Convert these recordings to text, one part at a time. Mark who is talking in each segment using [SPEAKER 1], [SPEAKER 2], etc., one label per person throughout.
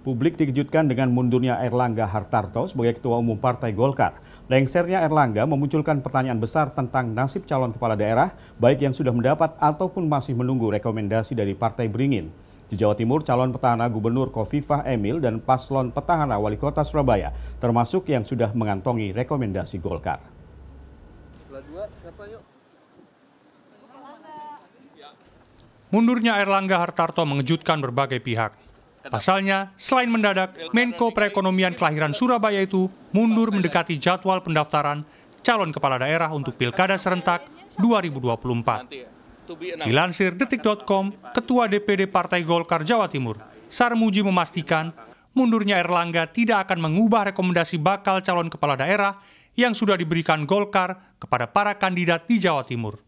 [SPEAKER 1] Publik dikejutkan dengan mundurnya Airlangga Hartarto sebagai Ketua Umum Partai Golkar. Lengsernya Airlangga memunculkan pertanyaan besar tentang nasib calon kepala daerah, baik yang sudah mendapat ataupun masih menunggu rekomendasi dari Partai Beringin. Di Jawa Timur, calon petahana Gubernur Khofifah Emil dan paslon petahana Wali Kota Surabaya, termasuk yang sudah mengantongi rekomendasi Golkar.
[SPEAKER 2] Mundurnya Airlangga Hartarto mengejutkan berbagai pihak. Pasalnya, selain mendadak, Menko Perekonomian kelahiran Surabaya itu mundur mendekati jadwal pendaftaran calon kepala daerah untuk Pilkada serentak 2024. Dilansir Detik.com, Ketua DPD Partai Golkar Jawa Timur, Sarmuji memastikan mundurnya Airlangga tidak akan mengubah rekomendasi bakal calon kepala daerah yang sudah diberikan Golkar kepada para kandidat di Jawa Timur.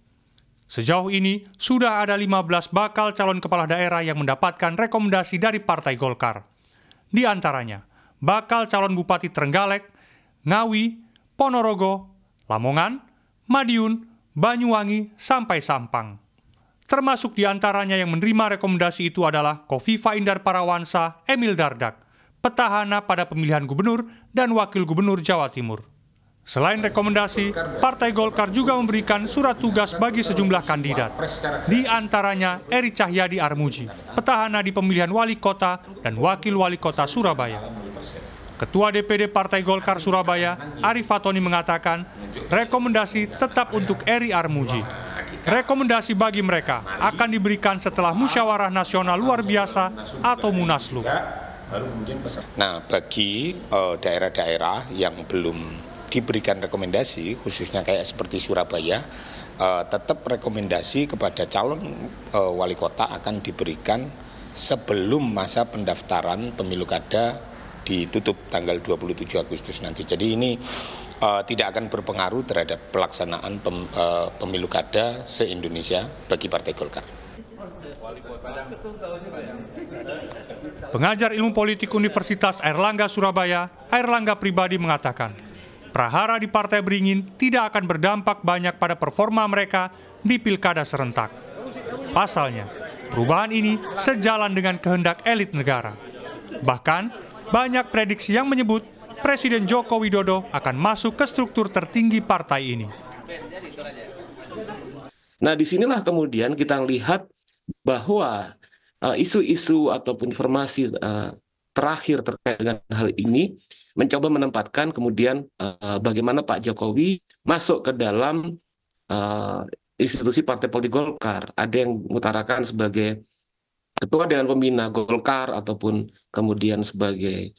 [SPEAKER 2] Sejauh ini, sudah ada 15 bakal calon kepala daerah yang mendapatkan rekomendasi dari Partai Golkar. Di antaranya, bakal calon Bupati Trenggalek, Ngawi, Ponorogo, Lamongan, Madiun, Banyuwangi, sampai Sampang. Termasuk di antaranya yang menerima rekomendasi itu adalah Khofifah Indar Parawansa, Emil Dardak, petahana pada pemilihan gubernur dan wakil gubernur Jawa Timur. Selain rekomendasi, Partai Golkar juga memberikan surat tugas bagi sejumlah kandidat. Di antaranya Eri Cahyadi Armuji, petahana di pemilihan wali kota dan wakil wali kota Surabaya. Ketua DPD Partai Golkar Surabaya, Arif Fatoni mengatakan, rekomendasi tetap untuk Eri Armuji. Rekomendasi bagi mereka akan diberikan setelah musyawarah nasional luar biasa atau Munaslup.
[SPEAKER 3] Nah, bagi daerah-daerah yang belum diberikan rekomendasi, khususnya kayak seperti Surabaya, tetap rekomendasi kepada calon wali kota akan diberikan sebelum masa pendaftaran pemilu kada ditutup tanggal 27 Agustus nanti. Jadi ini tidak akan berpengaruh terhadap pelaksanaan pemilu kada se-Indonesia bagi Partai Golkar.
[SPEAKER 2] Pengajar ilmu politik Universitas Airlangga Surabaya, Airlangga Pribadi mengatakan, prahara di Partai Beringin tidak akan berdampak banyak pada performa mereka di Pilkada serentak. Pasalnya, perubahan ini sejalan dengan kehendak elit negara. Bahkan, banyak prediksi yang menyebut Presiden Joko Widodo akan masuk ke struktur tertinggi partai ini.
[SPEAKER 4] Nah, disinilah kemudian kita lihat bahwa isu-isu ataupun informasi terakhir terkait dengan hal ini mencoba menempatkan kemudian bagaimana Pak Jokowi masuk ke dalam institusi Partai Politik Golkar. Ada yang mengutarakan sebagai ketua Dewan Pembina Golkar ataupun kemudian sebagai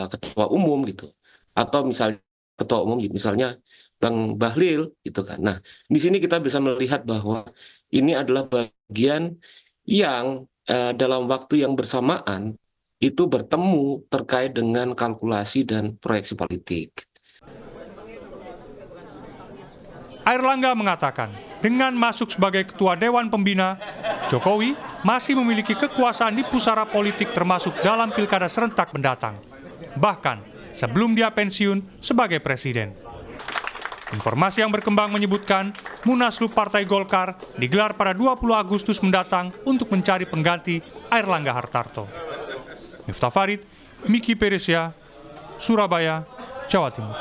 [SPEAKER 4] ketua umum gitu. Atau misalnya ketua umum misalnya Bang Bahlil gitu kan. Nah, di sini kita bisa melihat bahwa ini adalah bagian yang dalam waktu yang bersamaan itu bertemu terkait dengan kalkulasi dan proyeksi politik.
[SPEAKER 2] Airlangga mengatakan, dengan masuk sebagai Ketua Dewan Pembina, Jokowi masih memiliki kekuasaan di pusara politik termasuk dalam Pilkada serentak mendatang. Bahkan sebelum dia pensiun sebagai Presiden. Informasi yang berkembang menyebutkan Munaslup Partai Golkar digelar pada 20 Agustus mendatang untuk mencari pengganti Airlangga Hartarto. Miftah Farid, Miki Peresia, Surabaya, Jawa Timur.